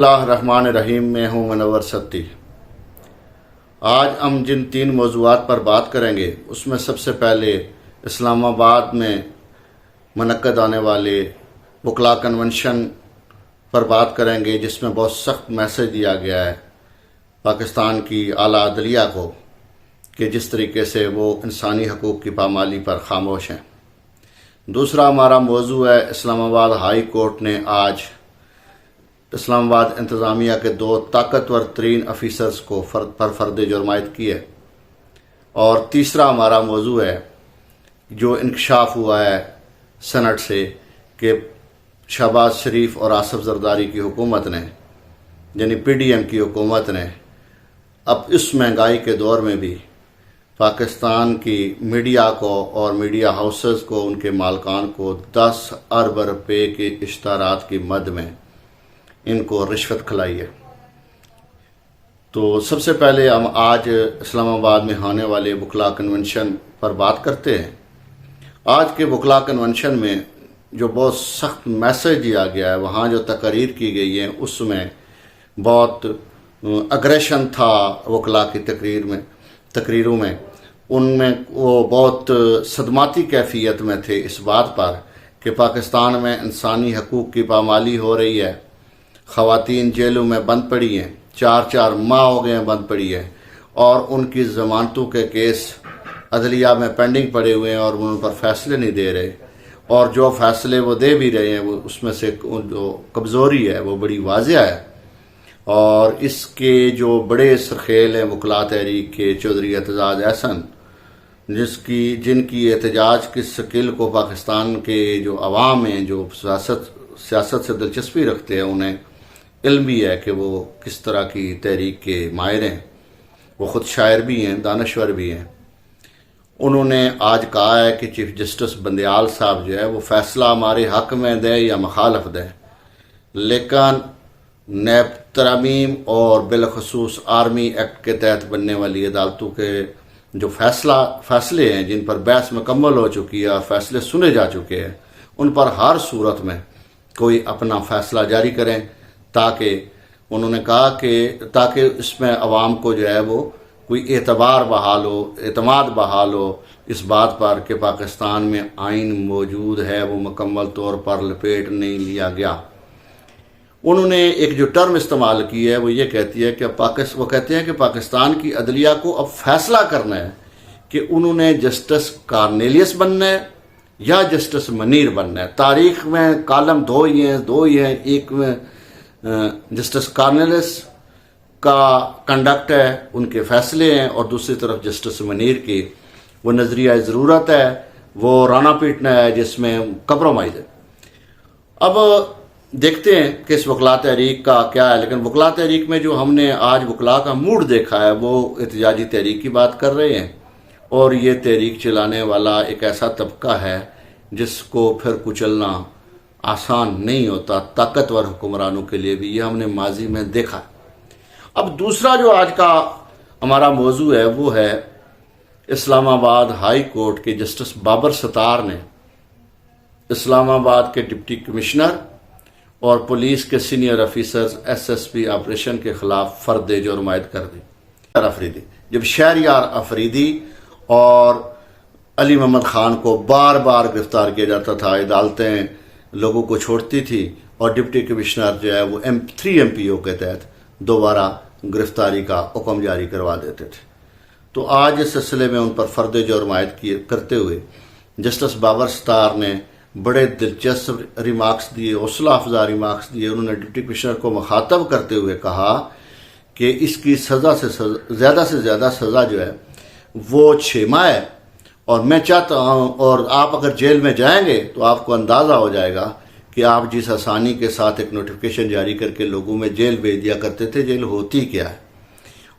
اللہ الرحمن الرحیم، میں ہوں منور ستی۔ آج ہم جن 3 موضوعات پر بات کریں گے اس میں سب سے پہلے اسلام آباد میں منعقد آنے والے وکلاء کنونشن پر بات کریں گے، جس میں بہت سخت میسج دیا گیا ہے پاکستان کی اعلیٰ عدلیہ کو کہ جس طریقے سے وہ انسانی حقوق کی پامالی پر خاموش ہیں۔ دوسرا ہمارا موضوع ہے اسلام آباد ہائی کورٹ نے آج اسلام آباد انتظامیہ کے 2 طاقتور ترین افیسرز کو فرد جرم عائد کی ہے۔ اور تیسرا ہمارا موضوع ہے جو انکشاف ہوا ہے سینٹ سے کہ شہباز شریف اور آصف زرداری کی حکومت نے، یعنی پی ڈی ایم کی حکومت نے، اب اس مہنگائی کے دور میں بھی پاکستان کی میڈیا کو اور میڈیا ہاؤسز کو، ان کے مالکان کو 10 ارب روپے کے اشتہارات کی مد میں ان کو رشوت کھلائی ہے۔ تو سب سے پہلے ہم آج اسلام آباد میں ہونے والے وکلاء کنونشن پر بات کرتے ہیں۔ آج کے وکلاء کنونشن میں جو بہت سخت میسج دیا گیا ہے، وہاں جو تقاریر کی گئی ہیں اس میں بہت اگریشن تھا وکلاء کی تقریروں میں، ان میں وہ بہت صدماتی کیفیت میں تھے اس بات پر کہ پاکستان میں انسانی حقوق کی پامالی ہو رہی ہے، خواتین جیلوں میں بند پڑی ہیں، 4 ماہ ہو گئے ہیں بند پڑی ہے، اور ان کی ضمانتوں کے کیس عدلیہ میں پینڈنگ پڑے ہوئے ہیں اور ان پر فیصلے نہیں دے رہے، اور جو فیصلے وہ دے بھی رہے ہیں وہ اس میں سے جو کمزوری ہے وہ بڑی واضح ہے۔ اور اس کے جو بڑے سرخیل ہیں وکلاء تحریک کے چودھری اعتزاز احسن، جن کی احتجاج کی سکل کو پاکستان کے جو عوام ہیں، جو سیاست سے دلچسپی رکھتے ہیں، انہیں علم بھی ہے کہ وہ کس طرح کی تحریک کے ماہر ہیں، وہ خود شاعر بھی ہیں، دانشور بھی ہیں۔ انہوں نے آج کہا ہے کہ چیف جسٹس بندیال صاحب جو ہے وہ فیصلہ ہمارے حق میں دیں یا مخالف دیں، لیکن نیب ترامیم اور بالخصوص آرمی ایکٹ کے تحت بننے والی عدالتوں کے جو فیصلے ہیں، جن پر بحث مکمل ہو چکی ہے اور فیصلے سنے جا چکے ہیں، ان پر ہر صورت میں کوئی اپنا فیصلہ جاری کریں، تاکہ انہوں نے کہا کہ تاکہ اس میں عوام کو جو ہے وہ کوئی اعتماد بحال ہو اس بات پر کہ پاکستان میں آئین موجود ہے، وہ مکمل طور پر لپیٹ نہیں لیا گیا۔ انہوں نے ایک جو ٹرم استعمال کی ہے وہ یہ کہتی ہے کہ وہ کہتے ہیں کہ پاکستان کی عدلیہ کو اب فیصلہ کرنا ہے کہ انہوں نے جسٹس کارنیلیس بننا ہے یا جسٹس منیر بننا ہے۔ تاریخ میں کالم دو ہی ہیں، ایک میں جسٹس کارنیلیس کا کنڈکٹ ہے، ان کے فیصلے ہیں، اور دوسری طرف جسٹس منیر کی وہ نظریہ ضرورت ہے، وہ رانا پیٹنا ہے، جس میں کمپرومائز ہے۔ اب دیکھتے ہیں کہ اس وکلاء تحریک کا کیا ہے، لیکن وکلاء تحریک میں جو ہم نے آج وکلاء کا موڈ دیکھا ہے وہ احتجاجی تحریک کی بات کر رہے ہیں، اور یہ تحریک چلانے والا ایک ایسا طبقہ ہے جس کو پھر کچلنا آسان نہیں ہوتا، طاقتور حکمرانوں کے لیے بھی، یہ ہم نے ماضی میں دیکھا۔ اب دوسرا جو آج کا ہمارا موضوع ہے وہ ہے اسلام آباد ہائی کورٹ کے جسٹس بابر ستار نے اسلام آباد کے ڈپٹی کمشنر اور پولیس کے senior officers S P operation کے خلاف فرد جرم عائد کر دی۔ جب شہریار افریدی اور علی محمد خان کو بار بار گرفتار کیا جاتا تھا، عدالتیں لوگوں کو چھوڑتی تھی، اور ڈپٹی کمشنر جو ہے وہ 3 MPO کے تحت دوبارہ گرفتاری کا حکم جاری کروا دیتے تھے۔ تو آج اس سلسلے میں ان پر فرد جرم عائد کرتے ہوئے جسٹس بابر ستار نے بڑے دلچسپ ریمارکس دیے، حوصلہ افزا ریمارکس دیے۔ انہوں نے ڈپٹی کمشنر کو مخاطب کرتے ہوئے کہا کہ اس کی زیادہ سے زیادہ سزا جو ہے وہ 6 ماہ ہے، اور میں چاہتا ہوں، اور آپ اگر جیل میں جائیں گے تو آپ کو اندازہ ہو جائے گا کہ آپ جس آسانی کے ساتھ ایک نوٹیفیکیشن جاری کر کے لوگوں میں جیل بھیج دیا کرتے تھے، جیل ہوتی کیا ہے۔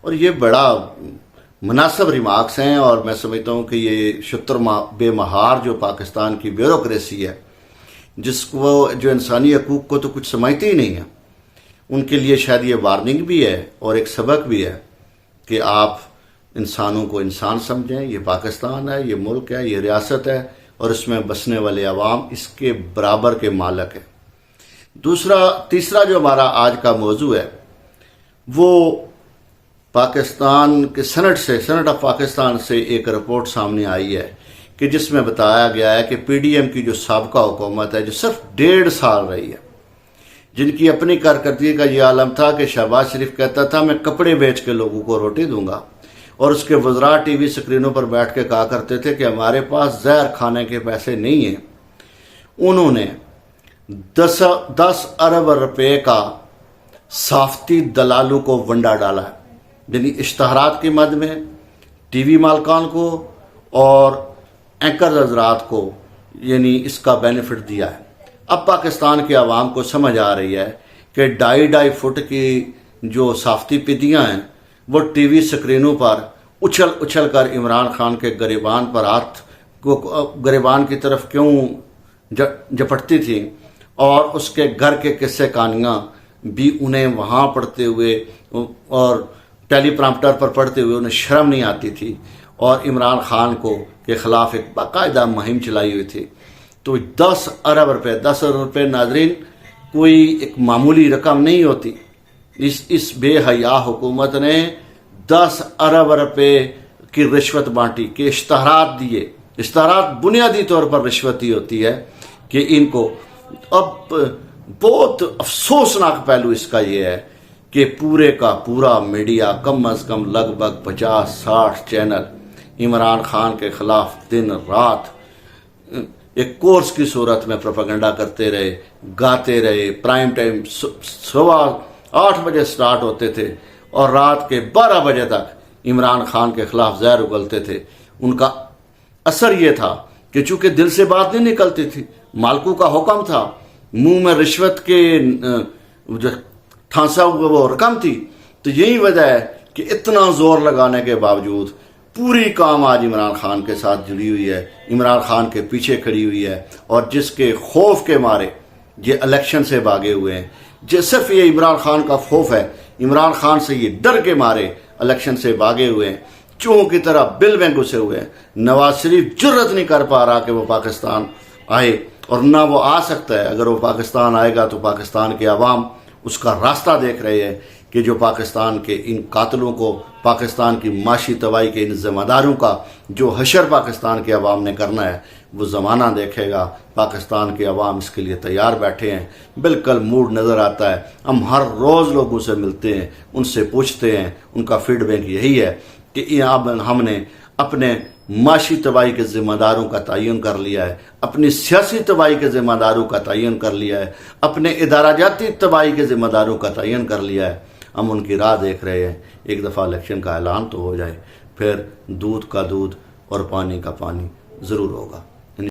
اور یہ بڑا مناسب ریمارکس ہیں، اور میں سمجھتا ہوں کہ یہ شتر بے مہار جو پاکستان کی بیوروکریسی ہے، جس کو جو انسانی حقوق کو تو کچھ سمجھتی ہی نہیں ہے، ان کے لیے شاید یہ وارننگ بھی ہے اور ایک سبق بھی ہے کہ آپ انسانوں کو انسان سمجھیں۔ یہ پاکستان ہے، یہ ملک ہے، یہ ریاست ہے، اور اس میں بسنے والے عوام اس کے برابر کے مالک ہیں۔ تیسرا جو ہمارا آج کا موضوع ہے وہ پاکستان کے سینٹ آف پاکستان سے ایک رپورٹ سامنے آئی ہے کہ جس میں بتایا گیا ہے کہ پی ڈی ایم کی جو سابقہ حکومت ہے جو صرف 1.5 سال رہی ہے، جن کی اپنی کارکردگی کا یہ عالم تھا کہ شہباز شریف کہتا تھا میں کپڑے بیچ کے لوگوں کو روٹی دوں گا، اور اس کے وزراء ٹی وی سکرینوں پر بیٹھ کے کہا کرتے تھے کہ ہمارے پاس زہر کھانے کے پیسے نہیں ہیں۔ انہوں نے 10 ارب روپے کا صافتی دلالوں کو ونڈا ڈالا ہے، یعنی اشتہارات کی مد میں ٹی وی مالکان کو اور اینکر حضرات کو یعنی اس کا بینیفٹ دیا ہے۔ اب پاکستان کے عوام کو سمجھ آ رہی ہے کہ 2.5 فٹ کی جو صافتی پدیاں ہیں وہ ٹی وی سکرینوں پر اچھل کر عمران خان کے گریبان پر گریبان کی طرف کیوں جپٹتی تھی، اور اس کے گھر کے قصے کہانیاں بھی انہیں وہاں پڑھتے ہوئے اور ٹیلی پرامپٹر پر پڑھتے ہوئے انہیں شرم نہیں آتی تھی، اور عمران خان کے خلاف ایک باقاعدہ مہم چلائی ہوئی تھی۔ تو 10 ارب روپے ناظرین کوئی ایک معمولی رقم نہیں ہوتی۔ اس بے حیا حکومت نے 10 ارب روپے کی رشوت بانٹی، کہ اشتہارات دیے۔ اشتہارات بنیادی طور پر رشوت ہی ہوتی ہے کہ ان کو اب بہت افسوسناک پہلو اس کا یہ ہے کہ پورے کا پورا میڈیا کم از کم لگ بھگ 50-60 چینل عمران خان کے خلاف دن رات ایک کورس کی صورت میں پروپیگنڈا کرتے رہے، گاتے رہے۔ پرائم ٹائم 8 بجے سٹارٹ ہوتے تھے اور رات کے 12 بجے تک عمران خان کے خلاف زہر اگلتے تھے۔ ان کا اثر یہ تھا کہ چونکہ دل سے بات نہیں نکلتی تھی، مالکوں کا حکم تھا، منہ میں رشوت کے جو ٹھانسا ہوا وہ رقم تھی، تو یہی وجہ ہے کہ اتنا زور لگانے کے باوجود پوری کام آج عمران خان کے ساتھ جڑی ہوئی ہے، عمران خان کے پیچھے کھڑی ہوئی ہے، اور جس کے خوف کے مارے یہ الیکشن سے بھاگے ہوئے ہیں۔ صرف یہ عمران خان کا خوف ہے، عمران خان سے یہ ڈر کے مارے الیکشن سے بھاگے ہوئے ہیں، چوہوں کی طرح بل میں گھسے ہوئے ہیں۔ نواز شریف جرت نہیں کر پا رہا کہ وہ پاکستان آئے، اور نہ وہ آ سکتا ہے۔ اگر وہ پاکستان آئے گا تو پاکستان کے عوام اس کا راستہ دیکھ رہے ہیں کہ جو پاکستان کے ان قاتلوں کو، پاکستان کی معاشی تباہی کے ان ذمہ داروں کا جو حشر پاکستان کے عوام نے کرنا ہے وہ زمانہ دیکھے گا۔ پاکستان کے عوام اس کے لیے تیار بیٹھے ہیں، بالکل موڈ نظر آتا ہے۔ ہم ہر روز لوگوں سے ملتے ہیں، ان سے پوچھتے ہیں، ان کا فیڈ بیک یہی ہے کہ ہم نے اپنے معاشی تباہی کے ذمہ داروں کا تعین کر لیا ہے، اپنی سیاسی تباہی کے ذمہ داروں کا تعین کر لیا ہے، اپنے ادارہ جاتی تباہی کے ذمہ داروں کا تعین کر لیا ہے۔ ہم ان کی راہ دیکھ رہے ہیں۔ ایک دفعہ الیکشن کا اعلان تو ہو جائے، پھر دودھ کا دودھ اور پانی کا پانی ضرور ہوگا۔